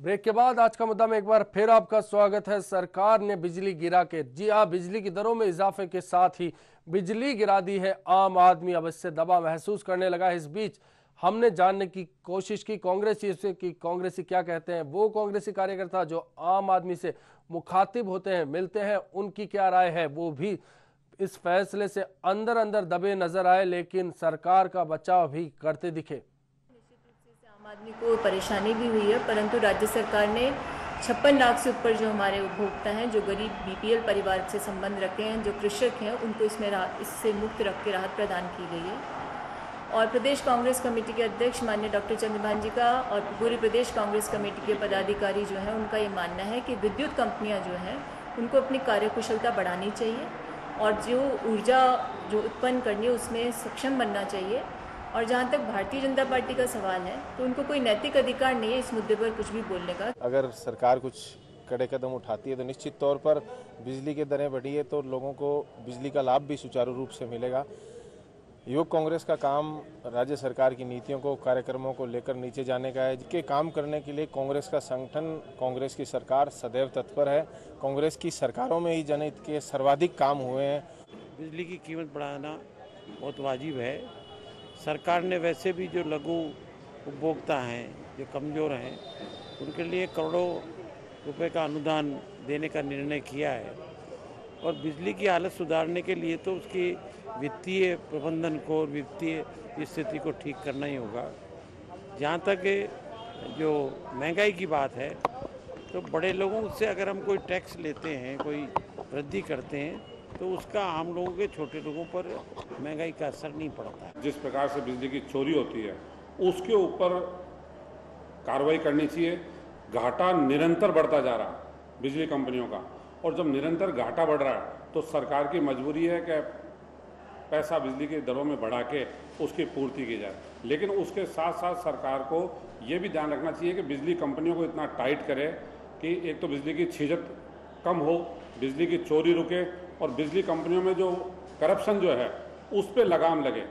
Break के बाद आज का मुद्दा में एक बार फिर आपका स्वागत है। सरकार ने बिजली गिरा के, जी हाँ, बिजली की दरों में इजाफे के साथ ही बिजली गिरा दी है। आम आदमी अब इससे दबाव महसूस करने लगा है। इस बीच हमने जानने की कोशिश की कांग्रेसी से कि कांग्रेसी क्या कहते हैं। वो कांग्रेसी कार्यकर्ता जो आम आदमी से मुखातिब होते हैं, मिलते हैं, उनकी क्या राय है। वो भी इस फैसले से अंदर अंदर दबे नजर आए, लेकिन सरकार का बचाव भी करते दिखे। आम आदमी को परेशानी भी हुई है, परंतु राज्य सरकार ने 56 लाख से ऊपर जो हमारे उपभोक्ता हैं, जो गरीब बीपीएल परिवार से संबंध रखते हैं, जो कृषक हैं, उनको इससे मुक्त रख के राहत प्रदान की गई है। और प्रदेश कांग्रेस कमेटी के अध्यक्ष माननीय डॉक्टर चंद्रभान जी का और पूरी प्रदेश कांग्रेस कमेटी के पदाधिकारी जो हैं, उनका ये मानना है कि विद्युत कंपनियाँ जो हैं, उनको अपनी कार्यकुशलता बढ़ानी चाहिए और जो ऊर्जा जो उत्पन्न करनी है उसमें सक्षम बनना चाहिए। और जहाँ तक भारतीय जनता पार्टी का सवाल है, तो उनको कोई नैतिक अधिकार नहीं है इस मुद्दे पर कुछ भी बोलने का। अगर सरकार कुछ कड़े कदम उठाती है तो निश्चित तौर पर बिजली की दरें बढ़ी है तो लोगों को बिजली का लाभ भी सुचारू रूप से मिलेगा। युवक कांग्रेस का काम राज्य सरकार की नीतियों को, कार्यक्रमों को लेकर नीचे जाने का है, जिसके काम करने के लिए कांग्रेस का संगठन, कांग्रेस की सरकार सदैव तत्पर है। कांग्रेस की सरकारों में ही जनहित के सर्वाधिक काम हुए हैं। बिजली की कीमत बढ़ाना बहुत वाजिब है। सरकार ने वैसे भी जो लघु उपभोक्ता हैं, जो कमज़ोर हैं, उनके लिए करोड़ों रुपए का अनुदान देने का निर्णय किया है। और बिजली की हालत सुधारने के लिए तो उसकी वित्तीय प्रबंधन को और वित्तीय स्थिति को ठीक करना ही होगा। जहाँ तक जो महंगाई की बात है, तो बड़े लोगों से अगर हम कोई टैक्स लेते हैं, कोई वृद्धि करते हैं, तो उसका आम लोगों के, छोटे लोगों पर महंगाई का असर नहीं पड़ता। जिस प्रकार से बिजली की चोरी होती है उसके ऊपर कार्रवाई करनी चाहिए। घाटा निरंतर बढ़ता जा रहा है बिजली कंपनियों का, और जब निरंतर घाटा बढ़ रहा है तो सरकार की मजबूरी है कि पैसा बिजली की दरों में बढ़ा के उसकी पूर्ति की जाए। लेकिन उसके साथ साथ सरकार को ये भी ध्यान रखना चाहिए कि बिजली कंपनियों को इतना टाइट करे कि एक तो बिजली की छीजत कम हो, बिजली की चोरी रुके, और बिजली कंपनियों में जो करप्शन जो है उस पर लगाम लगे।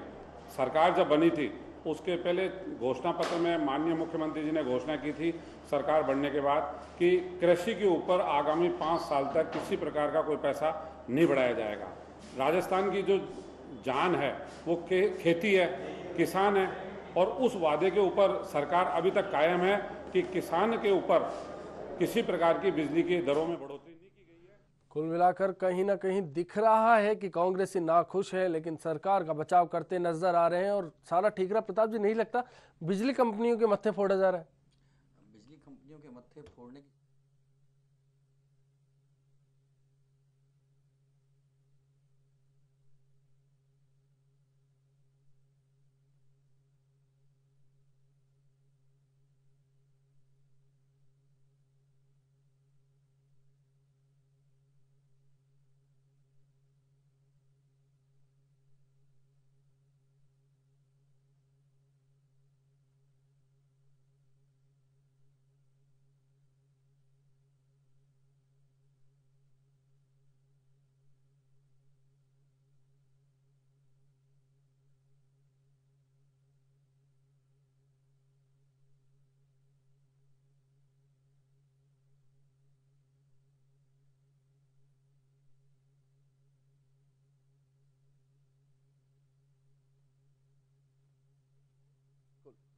सरकार जब बनी थी उसके पहले घोषणा पत्र में माननीय मुख्यमंत्री जी ने घोषणा की थी सरकार बनने के बाद कि कृषि के ऊपर आगामी 5 साल तक किसी प्रकार का कोई पैसा नहीं बढ़ाया जाएगा। राजस्थान की जो जान है वो खेती है, किसान है, और उस वादे के ऊपर सरकार अभी तक कायम है कि किसान के ऊपर किसी प्रकार की बिजली की दरों में बढ़ोतरी नहीं की गई है। कुल मिलाकर कहीं ना कहीं दिख रहा है कि कांग्रेसी नाखुश है, लेकिन सरकार का बचाव करते नजर आ रहे हैं और सारा ठीकरा। प्रताप जी, नहीं लगता बिजली कंपनियों के मत्थे फोड़ा जा रहा है? बिजली कंपनियों के मत्थे फोड़ने की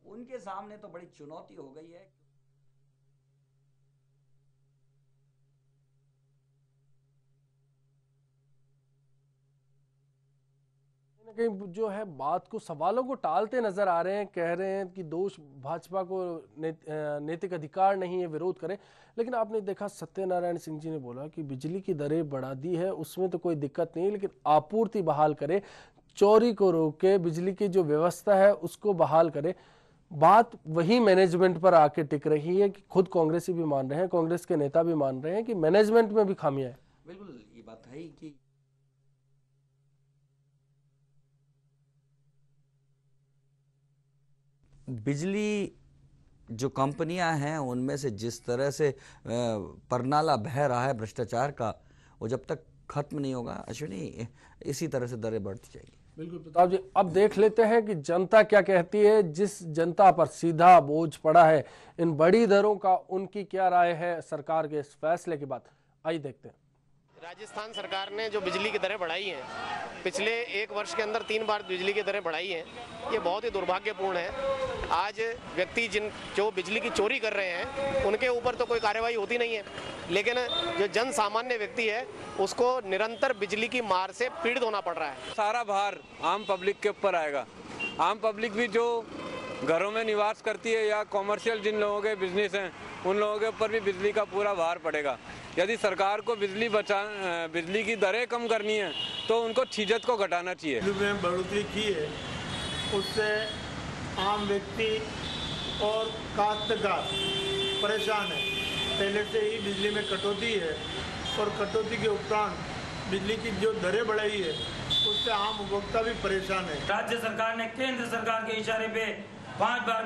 उनके सामने तो बड़ी चुनौती हो गई है। कहीं जो है बात को, सवालों को टालते नजर आ रहे हैं। कह रहे हैं कि दोष भाजपा को नैतिक अधिकार नहीं है, विरोध करें। लेकिन आपने देखा सत्यनारायण सिंह जी ने बोला कि बिजली की दरें बढ़ा दी है, उसमें तो कोई दिक्कत नहीं, लेकिन आपूर्ति बहाल करे, चोरी को रोके, बिजली की जो व्यवस्था है उसको बहाल करे। बात वही मैनेजमेंट पर आके टिक रही है कि खुद कांग्रेसी भी मान रहे हैं, कांग्रेस के नेता भी मान रहे हैं कि मैनेजमेंट में भी खामियां है। बिल्कुल ये बात है कि बिजली जो कंपनियां हैं उनमें से जिस तरह से परनाला बह रहा है भ्रष्टाचार का, वो जब तक खत्म नहीं होगा अश्विनी, इसी तरह से दरें बढ़ती जाएगी। बिल्कुल प्रताप जी, अब देख लेते हैं कि जनता क्या कहती है। जिस जनता पर सीधा बोझ पड़ा है इन बड़ी दरों का, उनकी क्या राय है सरकार के इस फैसले के बाद, आइए देखते हैं। राजस्थान सरकार ने जो बिजली की दरें बढ़ाई हैं, पिछले 1 वर्ष के अंदर 3 बार बिजली की दरें बढ़ाई हैं, ये बहुत ही दुर्भाग्यपूर्ण है। आज व्यक्ति जो बिजली की चोरी कर रहे हैं उनके ऊपर तो कोई कार्रवाई होती नहीं है, लेकिन जो जन सामान्य व्यक्ति है उसको निरंतर बिजली की मार से पीड़ित होना पड़ रहा है। सारा भार आम पब्लिक के ऊपर आएगा। आम पब्लिक भी जो घरों में निवास करती है या कॉमर्शियल जिन लोगों के बिजनेस हैं उन लोगों के ऊपर भी बिजली का पूरा भार पड़ेगा। यदि सरकार को बिजली की दरें कम करनी है तो उनको छीजत को घटाना चाहिए। बिजली में बढ़ोतरी की है, उससे आम व्यक्ति और काश्तकार परेशान है। पहले से ही बिजली में कटौती है और कटौती के उपरांत बिजली की जो दरें बढ़ाई है उससे आम उपभोक्ता भी परेशान है। राज्य सरकार ने केंद्र सरकार के इशारे पे 5 बार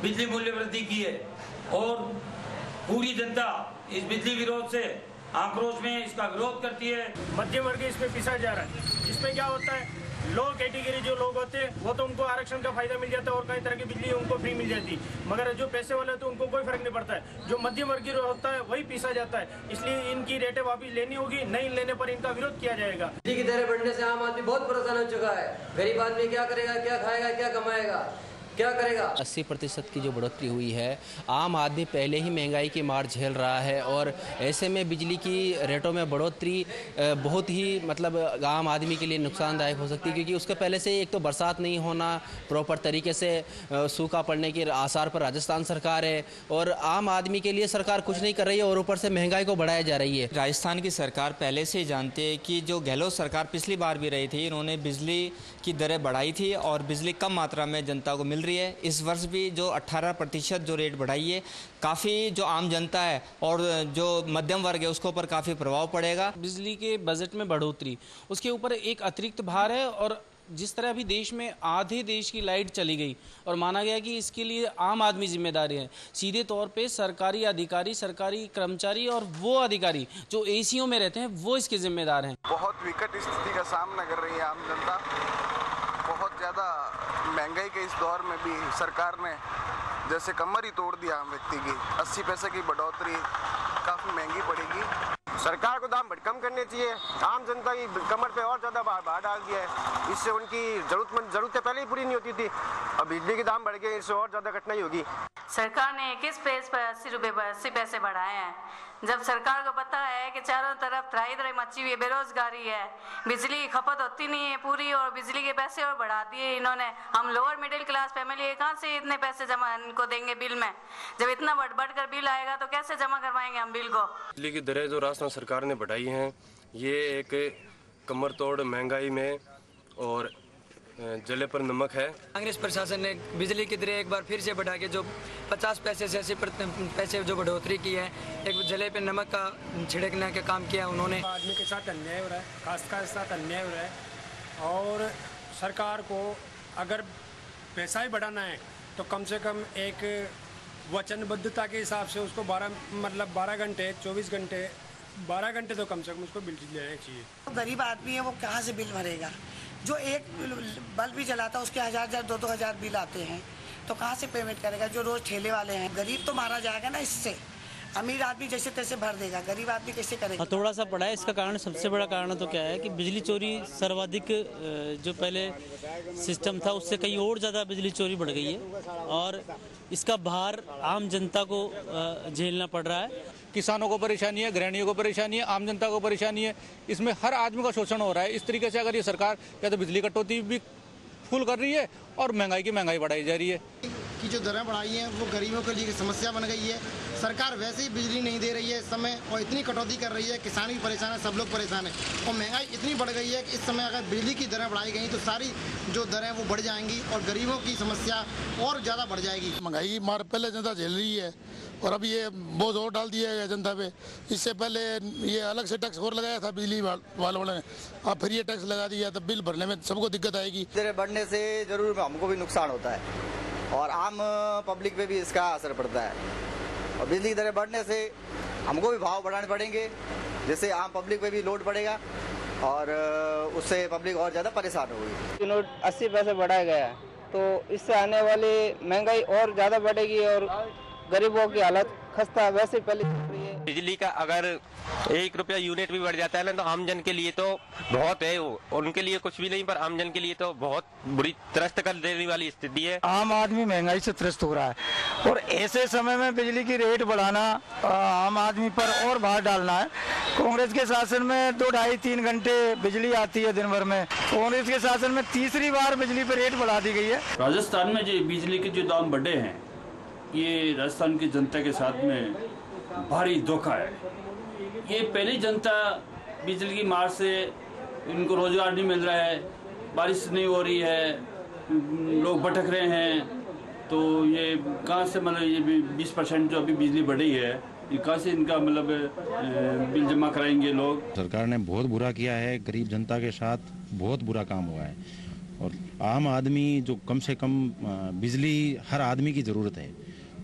बिजली मूल्य वृद्धि की है और पूरी जनता इस बिजली विरोध से आक्रोश में इसका विरोध करती है। मध्यम वर्ग इसमें पिसा जा रहा है। इसमें क्या होता है, लो कैटेगरी जो लोग होते हैं वो तो उनको आरक्षण का फायदा मिल जाता है और कई तरह की बिजली उनको फ्री मिल जाती है, मगर जो पैसे वाले होते हैं उनको कोई फर्क नहीं पड़ता है। जो मध्यम वर्गीय होता है वही पीसा जाता है, इसलिए इनकी रेटें वापस लेनी होगी, नहीं लेने पर इनका विरोध किया जाएगा। बिजली की दरें बढ़ने से आम आदमी बहुत परेशान हो चुका है। गरीब आदमी क्या करेगा, क्या खाएगा, क्या कमाएगा, क्या करेगा। 80% की जो बढ़ोतरी हुई है, आम आदमी पहले ही महंगाई की मार झेल रहा है और ऐसे में बिजली की रेटों में बढ़ोतरी बहुत ही मतलब आम आदमी के लिए नुकसानदायक हो सकती है, क्योंकि उसके पहले से एक तो बरसात नहीं होना, प्रॉपर तरीके से सूखा पड़ने के आसार पर राजस्थान सरकार है और आम आदमी के लिए सरकार कुछ नहीं कर रही है और ऊपर से महंगाई को बढ़ाया जा रही है। राजस्थान की सरकार पहले से ही जानते हैं कि जो गहलोत सरकार पिछली बार भी रही थी, इन्होंने बिजली की दरें बढ़ाई थी और बिजली कम मात्रा में जनता को मिल रही है। इस वर्ष भी जो 18% जो रेट बढ़ाई है, काफ़ी जो आम जनता है और जो मध्यम वर्ग है उसके ऊपर काफ़ी प्रभाव पड़ेगा। बिजली के बजट में बढ़ोतरी, उसके ऊपर एक अतिरिक्त भार है और जिस तरह अभी देश में आधे देश की लाइट चली गई और माना गया कि इसके लिए आम आदमी जिम्मेदार है, सीधे तौर पे सरकारी अधिकारी, सरकारी कर्मचारी और वो अधिकारी जो एसीओ में रहते हैं वो इसके जिम्मेदार हैं। बहुत विकट स्थिति का सामना कर रही है आम जनता। बहुत ज़्यादा महंगाई के इस दौर में भी सरकार ने जैसे कमर ही तोड़ दिया आम व्यक्ति की। 80 पैसे की बढ़ोतरी काफ़ी महंगी पड़ेगी। सरकार को दाम कम करने चाहिए, आम जनता की कमर पे और ज़्यादा भार डाल दिया है। इससे उनकी ज़रूरतें पहले ही पूरी नहीं होती थी, अब बिजली के दाम बढ़ गए, इससे और ज़्यादा कठिनाई होगी। सरकार ने 21 पैसे पर 80 रुपये पर 80 पैसे बढ़ाए हैं, जब सरकार को पता है कि चारों तरफ त्राही मची हुई है, बेरोजगारी है, बिजली की खपत होती नहीं है पूरी और बिजली के पैसे और बढ़ा दिए इन्होंने। हम लोअर मिडिल क्लास फैमिली है, कहाँ से इतने पैसे जमा इनको देंगे बिल में? जब इतना बढ़ कर बिल आएगा तो कैसे जमा करवाएंगे हम बिल को? बिजली की दरें जो राजस्थान सरकार ने बढ़ाई हैं, ये एक कमर तोड़ महंगाई में और जले पर नमक है। कांग्रेस प्रशासन ने बिजली की दरें एक बार फिर से बढ़ा के जो 50 पैसे से 80 पैसे जो बढ़ोतरी की है, एक जले पे नमक का छिड़कने का काम किया उन्होंने। आदमी के साथ अन्याय हो रहा है, काश्तकार के साथ अन्याय हो रहा है और सरकार को अगर पैसा ही बढ़ाना है तो कम से कम एक वचनबद्धता के हिसाब से उसको 12 घंटे 24 घंटे 12 घंटे तो कम से कम उसको बिल लेना चाहिए। तो गरीब आदमी है वो कहाँ से बिल भरेगा? जो एक बल्ब भी जलाता है उसके 1000 2-2000 बिल आते हैं, तो कहाँ से पेमेंट करेगा? जो रोज ठेले वाले हैं, गरीब तो मारा जाएगा ना इससे। अमीर आदमी जैसे तैसे भर देगा, गरीब आदमी कैसे करेगा? थोड़ा सा पड़ा है। इसका कारण, सबसे बड़ा कारण तो क्या है कि बिजली चोरी सर्वाधिक, जो पहले सिस्टम था उससे कहीं और ज़्यादा बिजली चोरी बढ़ गई है और इसका भार आम जनता को झेलना पड़ रहा है। किसानों को परेशानी है, गृहिणियों को परेशानी है, आम जनता को परेशानी है। इसमें हर आदमी का शोषण हो रहा है। इस तरीके से अगर ये सरकार या तो बिजली कटौती भी फुल कर रही है और महंगाई बढ़ाई जा रही है कि जो दरें बढ़ाई हैं वो गरीबों के लिए समस्या बन गई है। सरकार वैसे ही बिजली नहीं दे रही है इस समय और इतनी कटौती कर रही है, किसान भी परेशान है, सब लोग परेशान है और महंगाई इतनी बढ़ गई है कि इस समय अगर बिजली की दरें बढ़ाई गई तो सारी जो दरें वो बढ़ जाएंगी और गरीबों की समस्या और ज़्यादा बढ़ जाएगी। महंगाई मार पहले जनता झेल रही है और अब ये बोझ और डाल दिया है जनता पे। इससे पहले ये अलग से टैक्स और लगाया था बिजली वालों ने, अब फिर ये टैक्स लगा दिया तो बिल भरने में सबको दिक्कत आएगी। दरें बढ़ने से जरूर हमको भी नुकसान होता है और आम पब्लिक पे भी इसका असर पड़ता है और बिजली की दरें बढ़ने से हमको भी भाव बढ़ाने पड़ेंगे, जिससे आम पब्लिक पे भी लोड पड़ेगा और उससे पब्लिक और ज़्यादा परेशान हो गई। नोट 80 पैसे बढ़ाया गया है तो इससे आने वाली महंगाई और ज़्यादा बढ़ेगी और गरीबों की हालत खस्ता वैसे पहले चल रही है। बिजली का अगर 1 रुपया यूनिट भी बढ़ जाता है ना तो आमजन के लिए तो बहुत है, वो उनके लिए कुछ भी नहीं, पर आमजन के लिए तो बहुत बुरी त्रस्त कर देने वाली स्थिति है। आम आदमी महंगाई से त्रस्त हो रहा है और ऐसे समय में बिजली की रेट बढ़ाना आम आदमी पर और भार डालना है। कांग्रेस के शासन में 2, 2.5, 3 घंटे बिजली आती है दिन भर में, कांग्रेस के शासन में तीसरी बार बिजली पर रेट बढ़ा दी गई है। राजस्थान में जो बिजली के जो दाम बढ़े हैं ये राजस्थान की जनता के साथ में भारी धोखा है। ये पहली जनता बिजली की मार से इनको रोजगार नहीं मिल रहा है, बारिश नहीं हो रही है, लोग भटक रहे हैं, तो ये कहाँ से मतलब ये 20% जो अभी बिजली बढ़ी है ये कहाँ से इनका मतलब बिल जमा कराएंगे लोग। सरकार ने बहुत बुरा किया है, गरीब जनता के साथ बहुत बुरा काम हुआ है और आम आदमी जो कम से कम बिजली हर आदमी की ज़रूरत है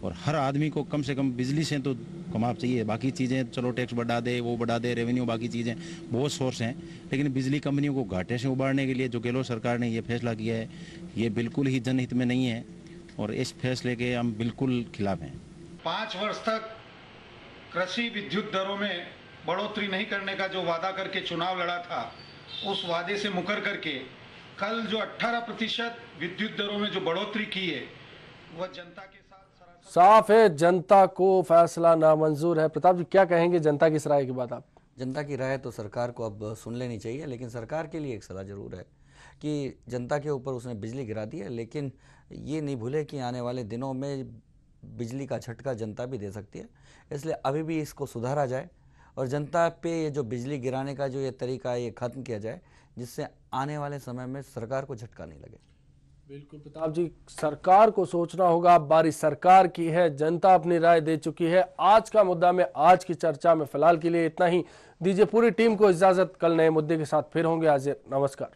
और हर आदमी को कम से कम बिजली से तो कमाव चाहिए। बाकी चीज़ें चलो टैक्स बढ़ा दे, वो बढ़ा दे, रेवेन्यू, बाकी चीज़ें बहुत सोर्स हैं, लेकिन बिजली कंपनियों को घाटे से उबारने के लिए जो गहलोत सरकार ने ये फैसला किया है ये बिल्कुल ही जनहित में नहीं है और इस फैसले के हम बिल्कुल खिलाफ हैं। 5 वर्ष तक कृषि विद्युत दरों में बढ़ोतरी नहीं करने का जो वादा करके चुनाव लड़ा था, उस वादे से मुकर करके कल जो 18% विद्युत दरों में जो बढ़ोतरी की है वह जनता के साफ है, जनता को फैसला नामंजूर है। प्रताप जी क्या कहेंगे जनता की इस राय के बाद आप? जनता की राय तो सरकार को अब सुन लेनी चाहिए, लेकिन सरकार के लिए एक सलाह जरूर है कि जनता के ऊपर उसने बिजली गिरा दी है, लेकिन ये नहीं भूले कि आने वाले दिनों में बिजली का झटका जनता भी दे सकती है, इसलिए अभी भी इसको सुधारा जाए और जनता पे ये जो बिजली गिराने का जो ये तरीका है ये ख़त्म किया जाए, जिससे आने वाले समय में सरकार को झटका नहीं लगे। बिल्कुल प्रताप जी, सरकार को सोचना होगा, बारी सरकार की है, जनता अपनी राय दे चुकी है। आज का मुद्दा में, आज की चर्चा में फिलहाल के लिए इतना ही। दीजिए पूरी टीम को इजाजत, कल नए मुद्दे के साथ फिर होंगे। आज नमस्कार।